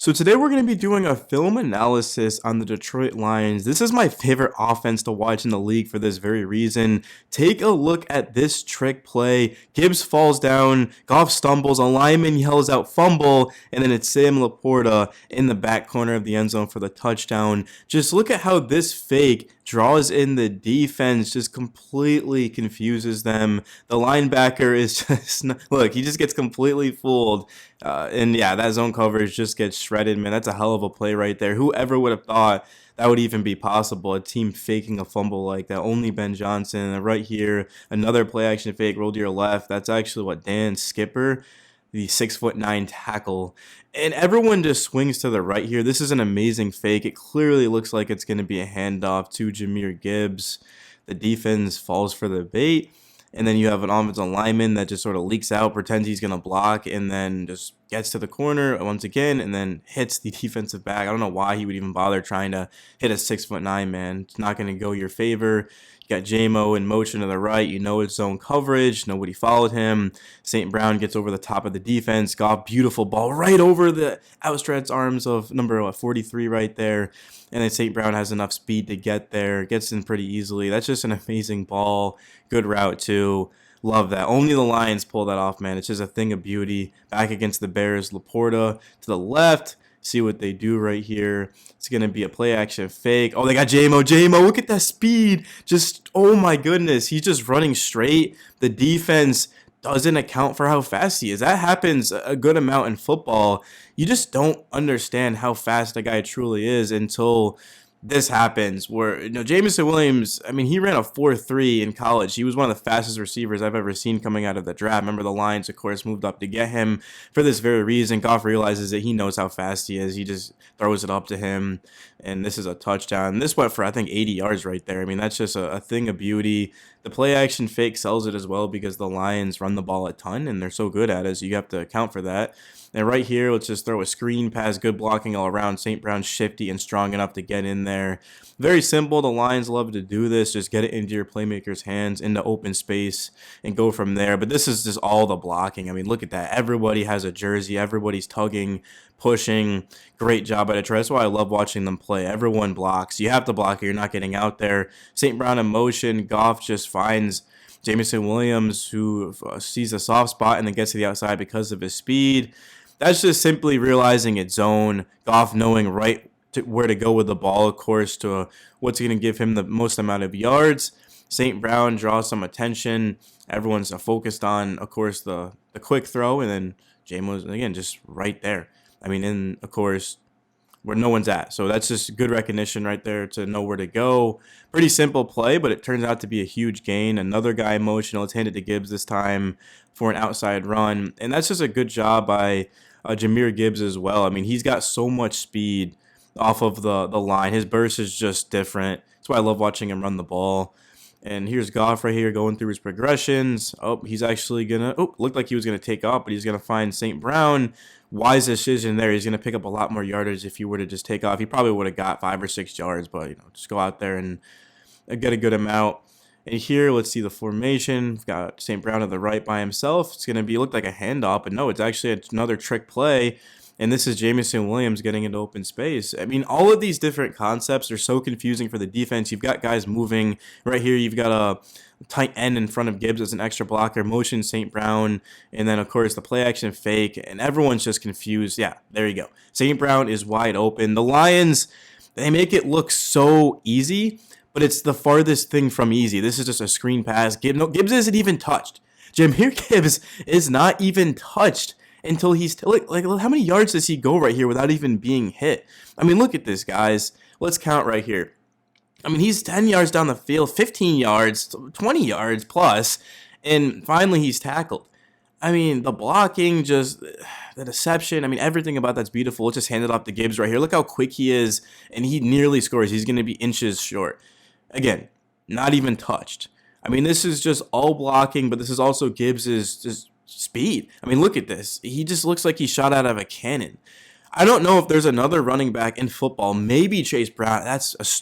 So today we're going to be doing a film analysis on the Detroit Lions. This is my favorite offense to watch in the league for this very reason. Take a look at this trick play. Gibbs falls down, Goff stumbles, a lineman yells out fumble, and then it's Sam Laporta in the back corner of the end zone for the touchdown. Just look at how this fake draws in the defense, just completely confuses them. The linebacker is just, look, he just gets completely fooled. And yeah, that zone coverage just gets shredded, man. That's a hell of a play right there. Whoever would have thought that would even be possible? A team faking a fumble like that. Only Ben Johnson. And right here, another play action fake rolled to your left. That's actually what Dan Skipper, the 6'9" tackle. And everyone just swings to the right here. This is an amazing fake. It clearly looks like it's going to be a handoff to Jahmyr Gibbs. The defense falls for the bait. And then you have an offensive lineman that just sort of leaks out, pretends he's going to block, and then just gets to the corner once again and then hits the defensive back. I don't know why he would even bother trying to hit a 6'9" man. It's not going to go your favor. You got JMO in motion to the right. You know it's zone coverage. Nobody followed him. St. Brown gets over the top of the defense. Goff, beautiful ball right over the outstretched arms of number 43 right there. And then St. Brown has enough speed to get there. Gets in pretty easily. That's just an amazing ball. Good route, too. Love that. Only the Lions pull that off, man. It's just a thing of beauty. Back against the Bears. Laporta to the left. See what they do right here. It's going to be a play action fake. Oh, they got JMO. JMO, look at that speed. Just, oh my goodness. He's just running straight. The defense doesn't account for how fast he is. That happens a good amount in football. You just don't understand how fast a guy truly is until this happens where, Jameson Williams, I mean, he ran a 4.3 in college. He was one of the fastest receivers I've ever seen coming out of the draft. Remember, the Lions, of course, moved up to get him for this very reason. Goff realizes that he knows how fast he is. He just throws it up to him, and this is a touchdown. This went for, I think, 80 yards right there. I mean, that's just a thing of beauty. The play action fake sells it as well because the Lions run the ball a ton, and they're so good at it, so you have to account for that. And right here, let's just throw a screen pass, good blocking all around. St. Brown shifty and strong enough to get in there. Very simple. The Lions love to do this. Just get it into your playmaker's hands, into open space, and go from there. But this is just all the blocking. I mean, look at that. Everybody has a jersey. Everybody's tugging, pushing. Great job by Detroit. That's why I love watching them play. Everyone blocks. You have to block it. You're not getting out there. St. Brown in motion. Goff just finds Jameson Williams, who sees a soft spot and then gets to the outside because of his speed. That's just simply realizing its zone. Goff knowing right where to go with the ball, of course, to what's going to give him the most amount of yards. St. Brown draws some attention. Everyone's focused on, of course, the quick throw, and then Jamo's, again, just right there. I mean, in, of course, where no one's at. So that's just good recognition right there to know where to go. Pretty simple play, but it turns out to be a huge gain. Another guy in motion. Let's hand it to Gibbs this time for an outside run. And that's just a good job by Jahmyr Gibbs as well. I mean, he's got so much speed off of the line. His burst is just different. That's why I love watching him run the ball. And here's Goff right here going through his progressions. Oh, he's actually going to, looked like he was going to take off, but he's going to find St. Brown. Wise decision there. He's going to pick up a lot more yardage if he were to just take off. He probably would have got 5 or 6 yards, but, just go out there and get a good amount. And here, let's see the formation. We've got St. Brown to the right by himself. It's going to be look like a handoff, but no, it's actually another trick play. And this is Jameson Williams getting into open space. I mean, all of these different concepts are so confusing for the defense. You've got guys moving. Right here, you've got a tight end in front of Gibbs as an extra blocker. Motion St. Brown. And then, of course, the play action fake. And everyone's just confused. Yeah, there you go. St. Brown is wide open. The Lions, they make it look so easy, but it's the farthest thing from easy. This is just a screen pass. Gibbs isn't even touched. Jahmyr Gibbs is not even touched until he's like how many yards does he go right here without even being hit? I mean, look at this, guys. Let's count right here. I mean, he's 10 yards down the field, 15 yards, 20 yards plus, and finally he's tackled. I mean, the blocking, just the deception. I mean, everything about that's beautiful. Let's just hand it off to Gibbs right here. Look how quick he is, and he nearly scores. He's going to be inches short. Again, not even touched. I mean, this is just all blocking, but this is also Gibbs's just speed. I mean, look at this. He just looks like he shot out of a cannon. I don't know if there's another running back in football. Maybe Chase Brown.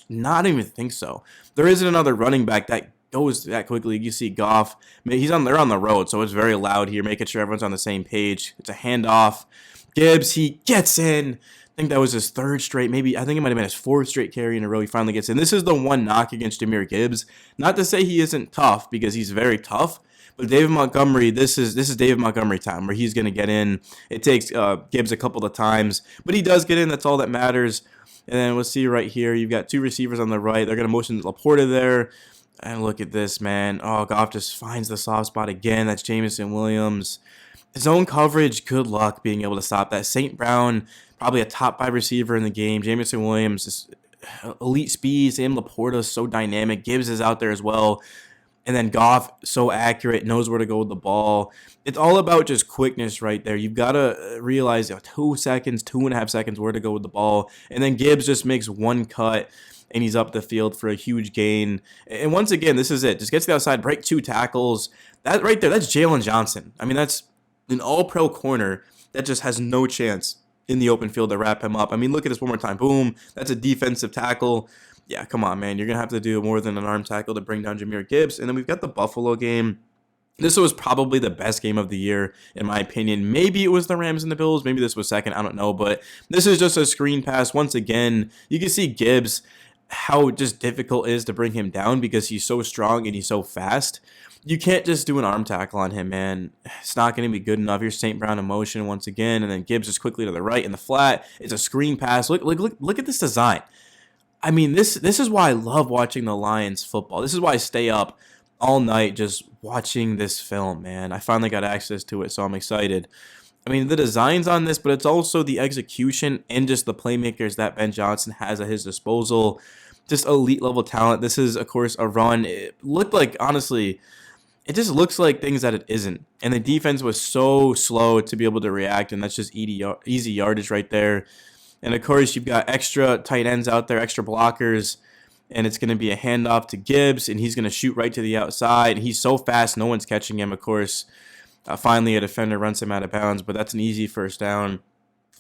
Not even think so. There isn't another running back that goes that quickly. You see Goff. I mean, they're on the road, so it's very loud here, making sure everyone's on the same page. It's a handoff. Gibbs, he gets in. think that was his third straight, maybe I think it might have been his fourth straight carry in a row. He finally gets in. This is the one knock against Jahmyr Gibbs. Not to say he isn't tough, because he's very tough. But David Montgomery, this is David Montgomery time, where he's going to get in. It takes Gibbs a couple of times, but he does get in. That's all that matters. And then we'll see right here, you've got two receivers on the right. They're going to motion Laporta there. And look at this, man. Oh, Goff just finds the soft spot again. That's Jameson Williams. Zone coverage, good luck being able to stop that. St. Brown, probably a top 5 receiver in the game. Jameson Williams is elite speed. Sam Laporta is so dynamic. Gibbs is out there as well. And then Goff, so accurate, knows where to go with the ball. It's all about just quickness right there. You've got to realize 2 seconds, 2.5 seconds where to go with the ball. And then Gibbs just makes one cut, and he's up the field for a huge gain. And once again, this is it. Just get to the outside, break 2 tackles. That right there, that's Jalen Johnson. I mean, that's an all-pro corner that just has no chance in the open field to wrap him up. I mean, look at this one more time. Boom. That's a defensive tackle. Yeah, come on, man. You're going to have to do more than an arm tackle to bring down Jahmyr Gibbs. And then we've got the Buffalo game. This was probably the best game of the year, in my opinion. Maybe it was the Rams and the Bills. Maybe this was second. I don't know. But this is just a screen pass. Once again, you can see Gibbs, how just difficult it is to bring him down because he's so strong and he's so fast. You can't just do an arm tackle on him, man. It's not going to be good enough. Here's St. Brown in motion once again, and then Gibbs is quickly to the right in the flat. It's a screen pass. Look at this design. I mean, this is why I love watching the Lions football. This is why I stay up all night just watching this film, man. I finally got access to it, so I'm excited. I mean, the design's on this, but it's also the execution and just the playmakers that Ben Johnson has at his disposal. Just elite level talent. This is, of course, a run. It looked like, honestly, it just looks like things that it isn't. And the defense was so slow to be able to react, and that's just easy yardage right there. And, of course, you've got extra tight ends out there, extra blockers, and it's going to be a handoff to Gibbs, and he's going to shoot right to the outside. He's so fast, no one's catching him, of course. Finally, a defender runs him out of bounds, but that's an easy first down.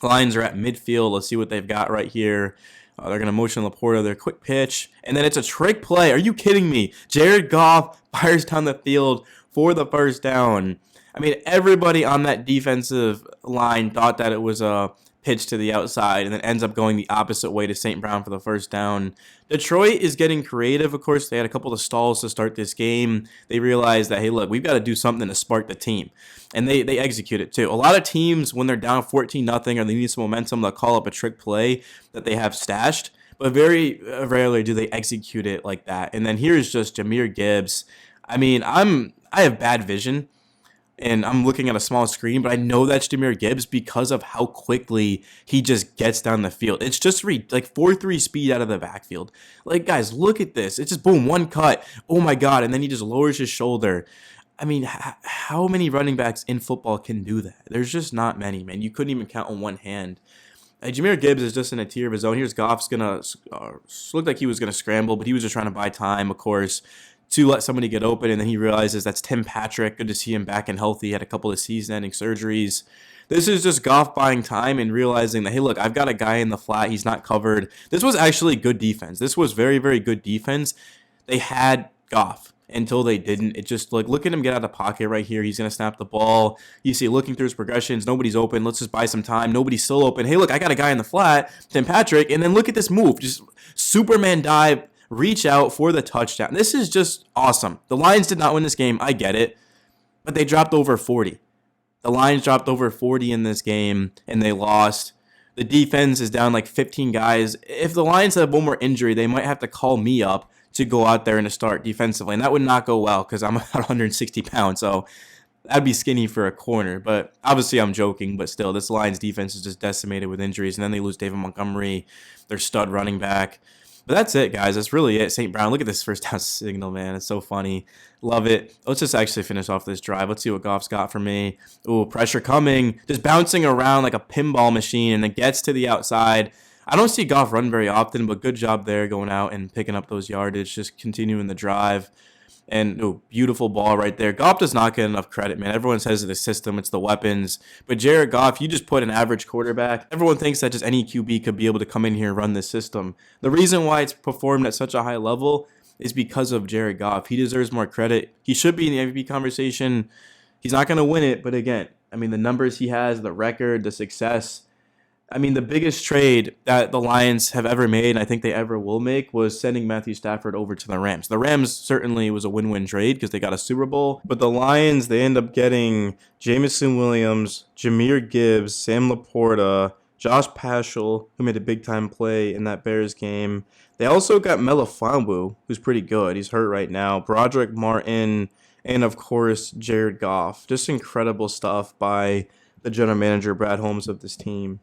Lions are at midfield. Let's see what they've got right here. They're going to motion Laporta, their quick pitch, and then it's a trick play. Are you kidding me? Jared Goff fires down the field for the first down. I mean, everybody on that defensive line thought that it was a pitch to the outside, and then ends up going the opposite way to St. Brown for the first down. Detroit is getting creative, of course. They had a couple of stalls to start this game. They realized that, hey, look, we've got to do something to spark the team. And they execute it too. A lot of teams, when they're down 14-0 or they need some momentum, they'll call up a trick play that they have stashed. But very rarely do they execute it like that. And then here's just Jahmyr Gibbs. I mean, I have bad vision, and I'm looking at a small screen, but I know that's Jahmyr Gibbs because of how quickly he just gets down the field. It's just like 4.3 speed out of the backfield. Like, guys, look at this. It's just boom, one cut. Oh my God. And then he just lowers his shoulder. I mean, how many running backs in football can do that? There's just not many, man. You couldn't even count on one hand. Jahmyr Gibbs is just in a tier of his own. Here's Goff's going to look like he was going to scramble, but he was just trying to buy time, of course, to let somebody get open, and then he realizes that's Tim Patrick. Good to see him back and healthy. He had a couple of season-ending surgeries. This is just Goff buying time and realizing that, hey, look, I've got a guy in the flat. He's not covered. This was actually good defense. This was very, very good defense. They had Goff until they didn't. It just, like, look at him get out of the pocket right here. He's going to snap the ball. You see, looking through his progressions, nobody's open. Let's just buy some time. Nobody's still open. Hey, look, I got a guy in the flat, Tim Patrick, and then look at this move. Just Superman dive, reach out for the touchdown. This is just awesome. The Lions did not win this game. I get it. But they dropped over 40. The Lions dropped over 40 in this game, and they lost. The defense is down like 15 guys. If the Lions have one more injury, they might have to call me up to go out there and to start defensively. And that would not go well because I'm about 160 pounds. So that'd be skinny for a corner. But obviously I'm joking. But still, this Lions defense is just decimated with injuries. And then they lose David Montgomery, their stud running back. But that's it, guys. That's really it. St. Brown, look at this first down signal, man. It's so funny. Love it. Let's just actually finish off this drive. Let's see what Goff's got for me. Ooh, pressure coming. Just bouncing around like a pinball machine, and it gets to the outside. I don't see Goff run very often, but good job there going out and picking up those yardage, just continuing the drive. And ooh, beautiful ball right there. Goff does not get enough credit, man. Everyone says the system, it's the weapons. But Jared Goff, you just put an average quarterback. Everyone thinks that just any QB could be able to come in here and run this system. The reason why it's performed at such a high level is because of Jared Goff. He deserves more credit. He should be in the MVP conversation. He's not going to win it, but again, I mean, the numbers he has, the record, the success, I mean, the biggest trade that the Lions have ever made, and I think they ever will make, was sending Matthew Stafford over to the Rams. The Rams certainly was a win-win trade because they got a Super Bowl, but the Lions, they end up getting Jameson Williams, Jahmyr Gibbs, Sam Laporta, Josh Paschal, who made a big-time play in that Bears game. They also got Melifonwu, who's pretty good. He's hurt right now. Broderick Martin, and of course, Jared Goff. Just incredible stuff by the general manager, Brad Holmes, of this team.